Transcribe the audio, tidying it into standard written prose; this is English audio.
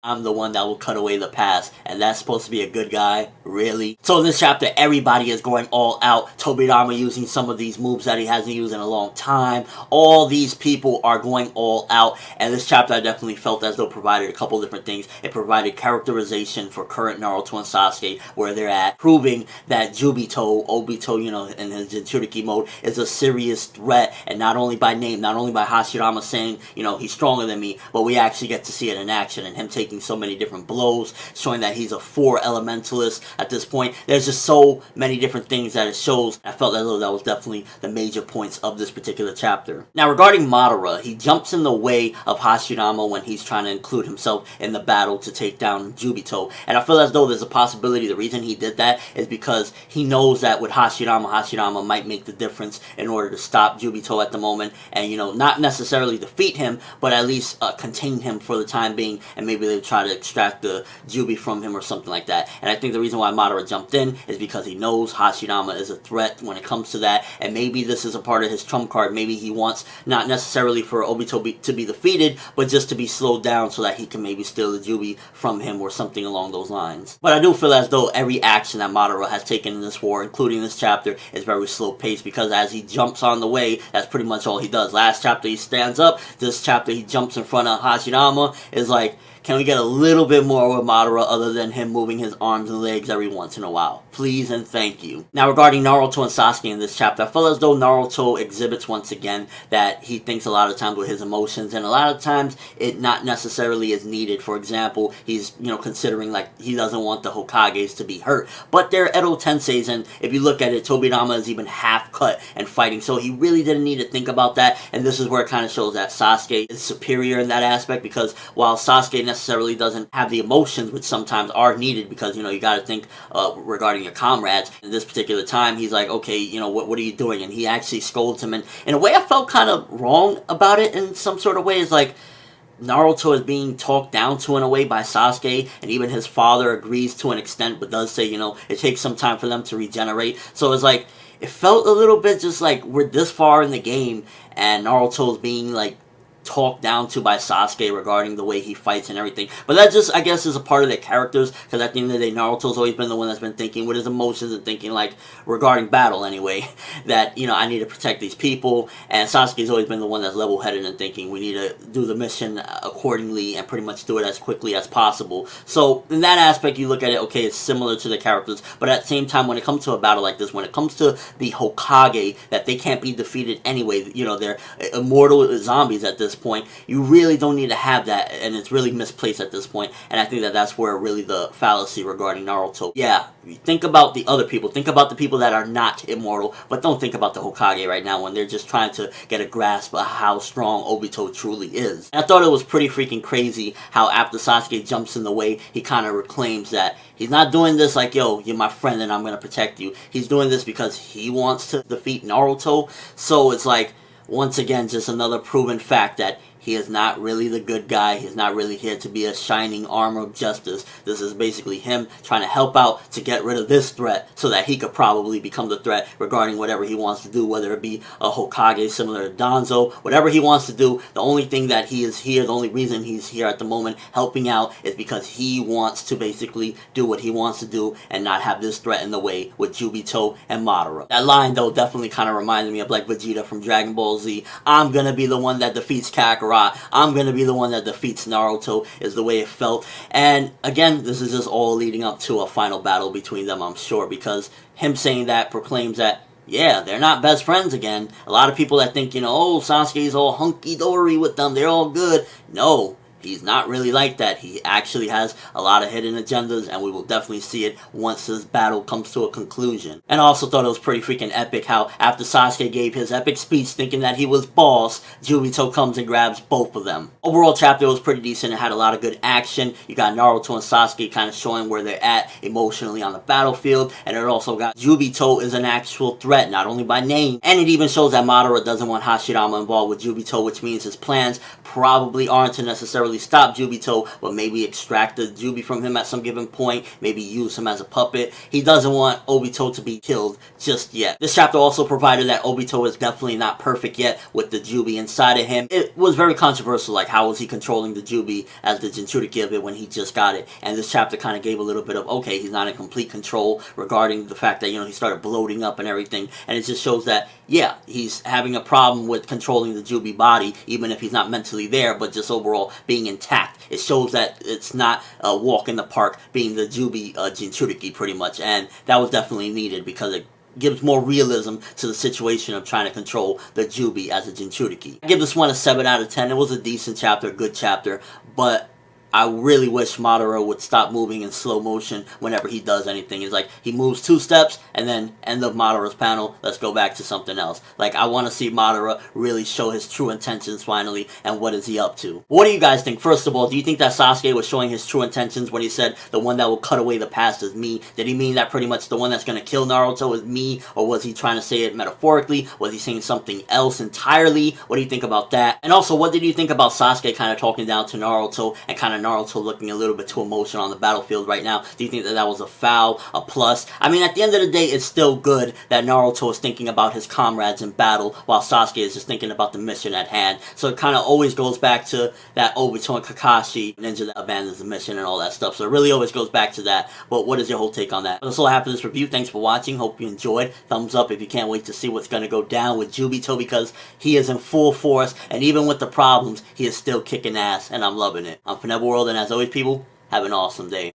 I'm the one that will cut away the past, and that's supposed to be a good guy? Really? So in this chapter, everybody is going all out. Tobirama using some of these moves that he hasn't used in a long time. All these people are going all out, and this chapter I definitely felt as though provided a couple different things. It provided characterization for current Naruto and Sasuke, where they're at, proving that Obito, in his Jinchuriki mode, is a serious threat, and not only by name, not only by Hashirama saying, he's stronger than me, but we actually get to see it in action, and him taking so many different blows, showing that he's a 4 elementalist at this point. There's just so many different things that it shows. I felt as though that was definitely the major points of this particular chapter. Now, regarding Madara, he jumps in the way of Hashirama when he's trying to include himself in the battle to take down Jubito, and I feel as though there's a possibility the reason he did that is because he knows that with Hashirama might make the difference in order to stop Jubito at the moment, and not necessarily defeat him, but at least contain him for the time being, and maybe they try to extract the Juubi from him or something like that. And I think the reason why Madara jumped in is because he knows Hashirama is a threat when it comes to that, and maybe this is a part of his trump card. Maybe he wants not necessarily for Obito to be defeated, but just to be slowed down so that he can maybe steal the Juubi from him or something along those lines. But I do feel as though every action that Madara has taken in this war, including this chapter, is very slow paced, because as he jumps on the way, that's pretty much all he does. Last chapter he stands up, this chapter he jumps in front of Hashirama. Is like, can we get a little bit more with Madara other than him moving his arms and legs every once in a while? Please and thank you. Now, regarding Naruto and Sasuke in this chapter, I feel as though Naruto exhibits once again that he thinks a lot of times with his emotions, and a lot of times it not necessarily is needed. For example, he's, considering like he doesn't want the Hokages to be hurt, but they're Edo Tenseis, and if you look at it, Tobirama is even half cut and fighting, so he really didn't need to think about that, and this is where it kind of shows that Sasuke is superior in that aspect, because while Sasuke necessarily doesn't have the emotions, which sometimes are needed, because you got to think regarding your comrades. In this particular time, he's like, okay, what are you doing? And he actually scolds him, and in a way I felt kind of wrong about it in some sort of way. It's like Naruto is being talked down to in a way by Sasuke, and even his father agrees to an extent, but does say, it takes some time for them to regenerate. So it's like, it felt a little bit just like we're this far in the game, and Naruto's being like talked down to by Sasuke regarding the way he fights and everything. But that just, I guess, is a part of their characters, because at the end of the day, Naruto's always been the one that's been thinking with his emotions and thinking, like, regarding battle anyway, that, I need to protect these people, and Sasuke's always been the one that's level-headed and thinking we need to do the mission accordingly and pretty much do it as quickly as possible. So, in that aspect, you look at it, okay, it's similar to the characters, but at the same time, when it comes to a battle like this, when it comes to the Hokage, that they can't be defeated anyway, they're immortal zombies at this point, you really don't need to have that, and it's really misplaced at this point, and I think that that's where really the fallacy regarding Naruto. Yeah, think about the other people, think about the people that are not immortal, but don't think about the Hokage right now when they're just trying to get a grasp of how strong Obito truly is. And I thought it was pretty freaking crazy how after Sasuke jumps in the way, he kind of reclaims that he's not doing this like, yo, you're my friend and I'm gonna protect you. He's doing this because he wants to defeat Naruto, so it's like, once again, just another proven fact that he is not really the good guy. He's not really here to be a shining armor of justice. This is basically him trying to help out to get rid of this threat so that he could probably become the threat regarding whatever he wants to do, whether it be a Hokage similar to Danzo, whatever he wants to do. The only thing that he is here, the only reason he's here at the moment helping out is because he wants to basically do what he wants to do and not have this threat in the way with Jubito and Madara. That line, though, definitely kind of reminded me of like Vegeta from Dragon Ball Z. I'm gonna be the one that defeats Kakarot. I'm gonna be the one that defeats Naruto, is the way it felt. And again, this is just all leading up to a final battle between them, I'm sure, because him saying that proclaims that, yeah, they're not best friends again. A lot of people that think, oh, Sasuke's all hunky-dory with them, they're all good. No. He's not really like that. He actually has a lot of hidden agendas, and we will definitely see it once this battle comes to a conclusion. And I also thought it was pretty freaking epic how after Sasuke gave his epic speech thinking that he was boss, Jubito comes and grabs both of them. Overall chapter was pretty decent. It had a lot of good action. You got Naruto and Sasuke kind of showing where they're at emotionally on the battlefield, and it also got Jubito is an actual threat, not only by name, and it even shows that Madara doesn't want Hashirama involved with Jubito, which means his plans probably aren't to necessarily necessarily stop Jubito, but maybe extract the Juubi from him at some given point, maybe use him as a puppet. He doesn't want Obito to be killed just yet. This chapter also provided that Obito is definitely not perfect yet with the Juubi inside of him. It was very controversial, like how was he controlling the Juubi as the Jinchuriki of it when he just got it, and this chapter kind of gave a little bit of, okay, he's not in complete control regarding the fact that, he started bloating up and everything, and it just shows that, yeah, he's having a problem with controlling the Juubi body, even if he's not mentally there, but just overall being intact. It shows that it's not a walk in the park being the Juubi Jinchuriki, pretty much, and that was definitely needed because it gives more realism to the situation of trying to control the Juubi as a Jinchuriki. I give this one a 7 out of 10. It was a decent chapter, a good chapter, but I really wish Madara would stop moving in slow motion whenever he does anything. It's like he moves 2 steps and then end of Madara's panel, let's go back to something else. Like, I want to see Madara really show his true intentions finally, and what is he up to. What do you guys think? First of all, do you think that Sasuke was showing his true intentions when he said the one that will cut away the past is me? Did he mean that pretty much the one that's going to kill Naruto is me, or was he trying to say it metaphorically? Was he saying something else entirely? What do you think about that? And also, what did you think about Sasuke kind of talking down to Naruto and kind of Naruto looking a little bit too emotional on the battlefield right now? Do you think that that was a foul, a plus? I mean, at the end of the day, it's still good that Naruto is thinking about his comrades in battle while Sasuke is just thinking about the mission at hand. So it kind of always goes back to that Obito and Kakashi ninja that abandons the mission and all that stuff. So it really always goes back to that. But what is your whole take on that? That's all I have for this review. Thanks for watching. Hope you enjoyed. Thumbs up if you can't wait to see what's going to go down with Jubito, because he is in full force, and even with the problems, he is still kicking ass, and I'm loving it. I'm ForneverWorld, and as always, people, have an awesome day.